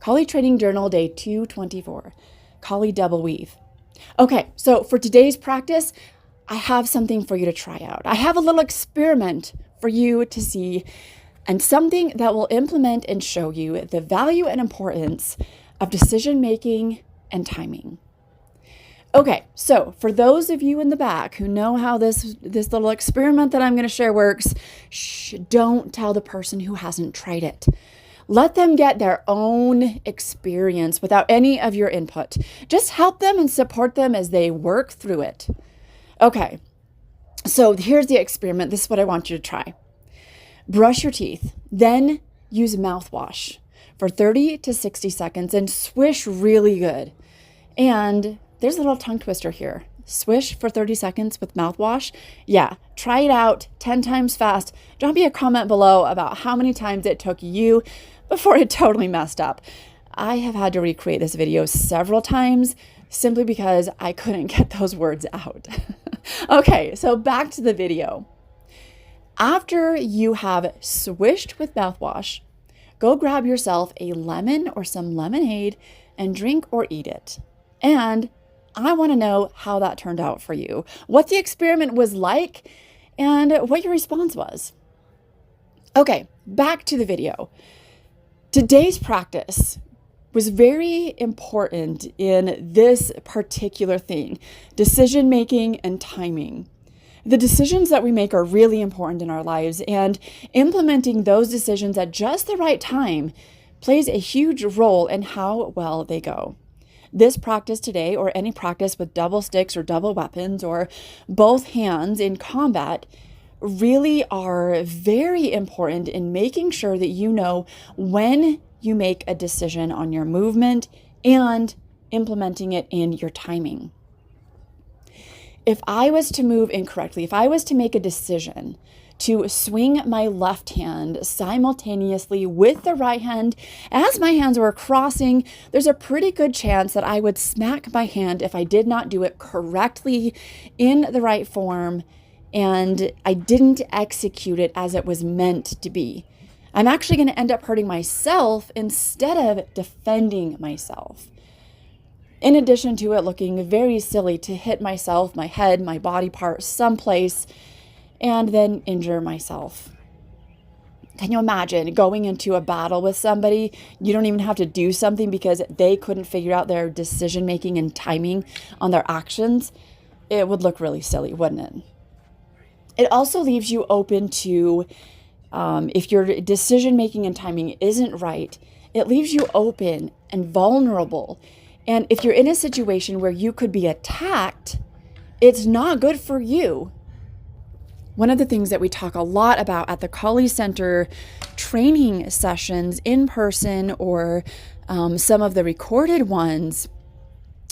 Collie Training Journal, day 224, Collie Double Weave. Okay, so for today's practice, I have something for you to try out. I have a little experiment for you to see and something that will implement and show you the value and importance of decision making and timing. Okay, so for those of you in the back who know how this little experiment that I'm going to share works, don't tell the person who hasn't tried it. Let them get their own experience without any of your input. Just help them and support them as they work through it. Okay, so here's the experiment. This is what I want you to try. Brush your teeth, then use mouthwash for 30 to 60 seconds and swish really good. And there's a little tongue twister here. Swish for 30 seconds with mouthwash. Yeah, try it out 10 times fast. Drop me a comment below about how many times it took you before it totally messed up. I have had to recreate this video several times simply because I couldn't get those words out. Okay, so back to the video. After you have swished with mouthwash, go grab yourself a lemon or some lemonade and drink or eat it. And I want to know how that turned out for you, what the experiment was like, and what your response was. Okay, back to the video. Today's practice was very important in this particular thing, decision making and timing. The decisions that we make are really important in our lives, and implementing those decisions at just the right time plays a huge role in how well they go. This practice today, or any practice with double sticks or double weapons or both hands in combat, really are very important in making sure that you know when you make a decision on your movement and implementing it in your timing. If I was to move incorrectly, if I was to make a decision to swing my left hand simultaneously with the right hand as my hands were crossing, there's a pretty good chance that I would smack my hand if I did not do it correctly in the right form and I didn't execute it as it was meant to be. I'm actually going to end up hurting myself instead of defending myself. In addition to it looking very silly to hit myself, my head, my body part someplace, and then injure myself. Can you imagine going into a battle with somebody? You don't even have to do something because they couldn't figure out their decision making and timing on their actions. It would look really silly, wouldn't it? It also leaves you open to, if your decision making and timing isn't right, it leaves you open and vulnerable. And if you're in a situation where you could be attacked, it's not good for you. One of the things that we talk a lot about at the Collie Center training sessions in person or some of the recorded ones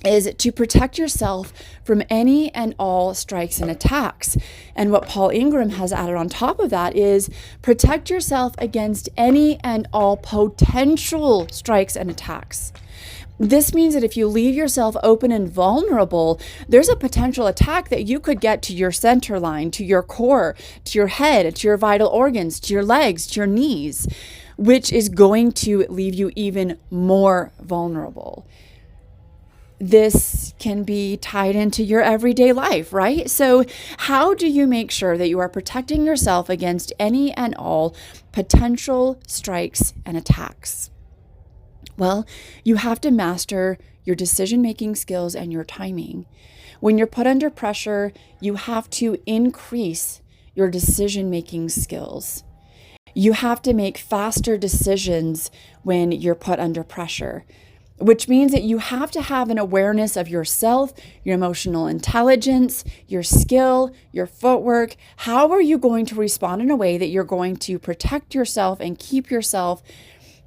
is to protect yourself from any and all strikes and attacks. And what Paul Ingram has added on top of that is protect yourself against any and all potential strikes and attacks. This means that if you leave yourself open and vulnerable, there's a potential attack that you could get to your center line, to your core, to your head, to your vital organs, to your legs, to your knees, which is going to leave you even more vulnerable. This can be tied into your everyday life, right? So how do you make sure that you are protecting yourself against any and all potential strikes and attacks? Well, you have to master your decision-making skills and your timing. When you're put under pressure, you have to increase your decision-making skills. You have to make faster decisions when you're put under pressure, which means that you have to have an awareness of yourself, your emotional intelligence, your skill, your footwork. How are you going to respond in a way that you're going to protect yourself and keep yourself,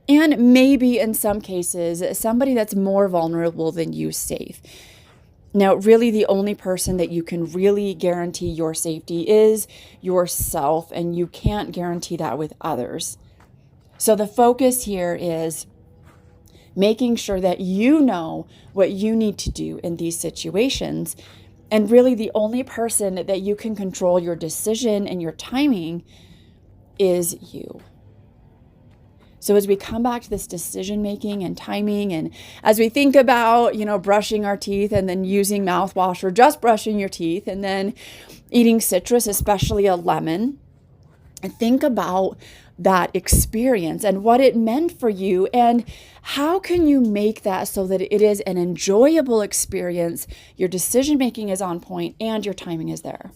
and maybe in some cases, somebody that's more vulnerable than you safe? Now, really the only person that you can really guarantee your safety is yourself, and you can't guarantee that with others. So the focus here is making sure that you know what you need to do in these situations. And really the only person that you can control your decision and your timing is you. So as we come back to this decision making and timing, and as we think about, brushing our teeth and then using mouthwash, or just brushing your teeth and then eating citrus, especially a lemon, and think about that experience and what it meant for you, and how can you make that so that it is an enjoyable experience, your decision making is on point, and your timing is there.